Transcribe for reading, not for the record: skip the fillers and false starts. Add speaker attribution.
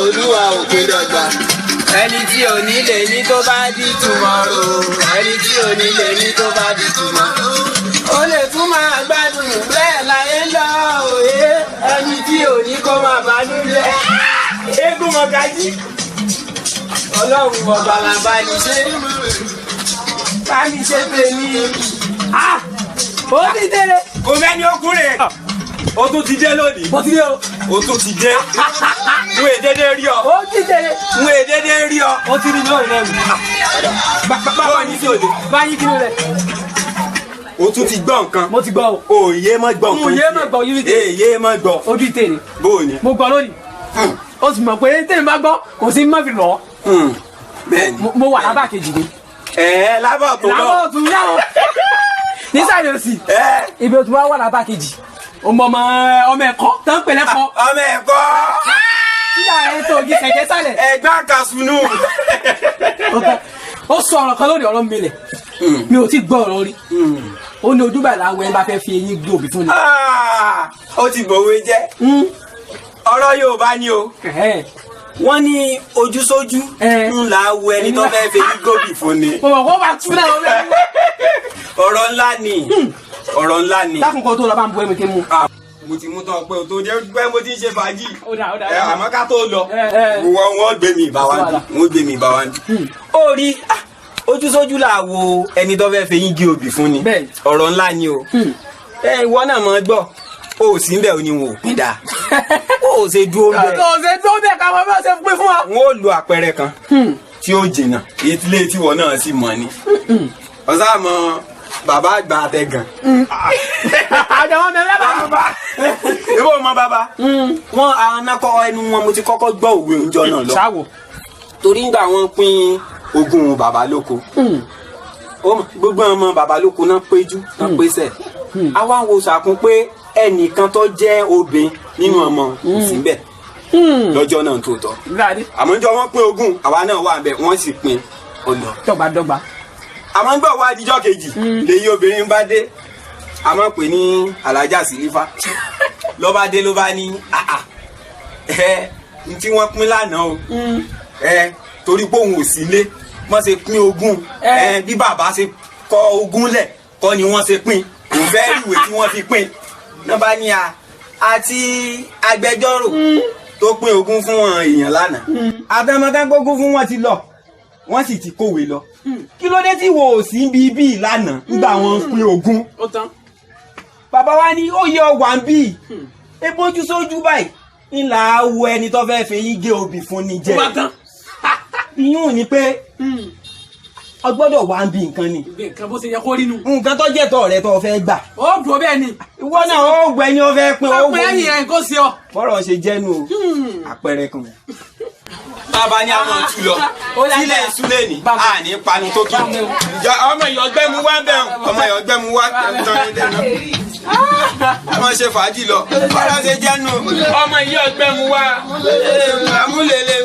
Speaker 1: olúwa òkè dọ́gba. Ẹni tí ò ní lè ní tó bá di tomorrow. Ẹni tí ò ní lè ní tó bá di tomorrow. Ó lè tún máa gbádùn bẹ́ẹ̀ láyé lọ òye. Ẹni tí ò ní kó máa bànújẹ́. Eégún Mọ̀gájí. Ọlọ́run ọba là bá ní ṣe. Bá ní ṣe tèmi. Ó ti délé.
Speaker 2: Kò mẹ́ni ọkùnrin. O tún ti dé lónìí.
Speaker 1: Mo ti dé o.
Speaker 2: O tún ti dé. N wèé dédé rí ọ.
Speaker 1: Ó ti délé.
Speaker 2: N wèé dédé rí ọ.
Speaker 1: Ó ti rí lórí rẹ̀ mi.
Speaker 2: Báwo ni sí òde?
Speaker 1: Báyìí kí ló rẹ̀?
Speaker 2: O tún ti gbọ́ nǹkan.
Speaker 1: Mo ti gbọ́ o.
Speaker 2: Òye mọ́ gbọ́ nǹkan.
Speaker 1: Òye mọ́ gbọ́ yìí tè.
Speaker 2: Èyé mọ́ gbọ́.
Speaker 1: Ojú tèmi.
Speaker 2: Bó o ní?
Speaker 1: Mo gbọ́ lónìí. O sì mọ̀ pé tèmi bá gbọ́ kò sí mọ́ fi lọ́.
Speaker 2: Bẹ́ẹ̀ni.
Speaker 1: Mo wà lábà kejì ni.
Speaker 2: Lábà tó lọ.
Speaker 1: Lábà tó yá o. Nísàlẹ̀ òsì. Ibi o tún wá wà lábà kejì. Ọmọ ẹ̀kọ́ tó ń pèlẹ́ kọ́.
Speaker 2: Ọmọ ẹ̀kọ́.
Speaker 1: Tíyà ẹ̀ tó igi kẹ̀kẹ́ sálẹ̀.
Speaker 2: Ẹ̀gbá kàsùnù.
Speaker 1: Ó sọ ọ̀rọ̀ kan lórí ọ̀rọ̀ mi lẹ̀. Mi ò tí gbọ́ ọ̀rọ̀ rí. Ó ní ojú báyìí láwọn ẹ̀ bá fẹ́ fi eyín gbé òbí fún ni.
Speaker 2: Ó ti bòwe jẹ́. Ọ̀rọ̀ Yorùbá ni o. Wọ́n ní ojú sójú ńlá wo ẹni tó fẹ́ fi eyín gbòbí fún ni.
Speaker 1: Wọ́n bá tún náà wọ́n bẹ́ẹ̀.
Speaker 2: Ọ̀rọ̀ ńlá ni. Ọ̀rọ̀ ńlá ni.
Speaker 1: Dákun kan tó lọ bá ń bu ẹ̀mí kí n mú.
Speaker 2: Mo ti mú tán pé o tó jẹ́ pé mo ti ń ṣe fàájì.
Speaker 1: Ó dà.
Speaker 2: Àmọ́ ká tó lọ. Wọ́n gbé mi ìbá wa ní. Wọ́n gbé mi ìbá wa ní. Ó rí ojúsójú là wo ẹni tó fẹ́ fẹyín gé obì fún ni. Ọ̀rọ̀ ńlá ni o. Ìwọ náà mọ̀ gbọ́. O ò sí ń bẹ̀ ò ní wọn ò pín dáa. O ò ṣe dúró ń bẹ̀.
Speaker 1: O ò ṣe dúró bẹ̀ káwọn bá ṣe pín fún wa.
Speaker 2: Wọ́n ó lo àpẹẹrẹ kan tí ó jìnnà. Ilé tíwọ náà sì mọ̀ ni. Ọ̀sán mọ bàbá àgbà àtẹ̀gàn.
Speaker 1: Àjọwọ́ mi lábàá.
Speaker 2: Ìbò mọ bàbá. Wọ́n anakọ ẹnu wọn mo ti kọ́kọ́ gbọ́ òwe òǹjọ́ náà lọ.
Speaker 1: Ṣáwò.
Speaker 2: Torí ńgbà wọ́n pín ogún bàbá lóko. Gbogbo ọmọ bàbá lóko náà péjú náà pésẹ̀. Àwa wo sàkún pé ẹnìkan tó jẹ́ obìnrin nínú ọmọ kò sí bẹ́ẹ̀ lọ́jọ́ náà tó tọ́. Àmọ́ níjọ́ wọ́n pín ogún àwa náà wà bẹ́ẹ̀ wọ́n sì pín ọ̀nà.
Speaker 1: Dọ́gba.
Speaker 2: Àmọ́ ń gbọ́ wá díjọ́ kejì lèyí obìnrin bá dé àmọ́ pè ní alájà sílífà ló bá dé ló bá ní n tí wọ́n pín lánàá o torí pé òun ò sí ilé wọ́n ṣe pín ogún bí bàbá ṣe kọ ogún lẹ̀ kọ́ ni wọ́n ṣe pín kò fẹ́ rí ìwé tí wọ́n fi pín náà bá ní àti agbẹjọ́rò tó pín ogún fún wọn èèyàn lánàá àtẹmọtẹ gbógun fún wọn ti lọ wọ́n sì ti kówé lọ kí ló dé tí wo ò sí bíbí lánàá nígbà wọ́n pín ogún. Bàbá wa ní ó yẹ ọwà ń bí ebójú sójú báyìí ńlá wo ẹni tó fẹ́ fẹ́ yí gé obì fún ni jẹ. Ìyún ni pé o gbọ́dọ̀ wá ń bí nǹkan ni.
Speaker 1: Nǹkan bó ṣe yẹ kó rí nu.
Speaker 2: Nǹkan tó jẹ́ tọ̀ rẹ tó fẹ́ gbà.
Speaker 1: Ó dùn bẹ́ẹ̀ ni.
Speaker 2: Ìwọ náà ó gbẹ ni ó fẹ́ pín owó.
Speaker 1: Ọpẹ́ ẹ̀yìn ẹ̀ kó sí ọ.
Speaker 2: Fọ́rọ̀ ṣe jẹ́nu o. Àpẹẹrẹ kan. Bàbá ní àwọn ọ̀tún lọ. Sílẹ̀ ìsúlẹ̀ ní. A ní panu tó kí. Ọmọ ìyọ̀gbẹ́ mu wá bẹ́ẹ̀. Ọmọ ìyọ̀gbẹ́ mu wá ọmọ ṣe fàájì lọ. Fọ́rọ̀ ṣe jẹ́nu. Ọmọ ìyọ̀gbẹ́ mu wá. Amúlélẹ̀.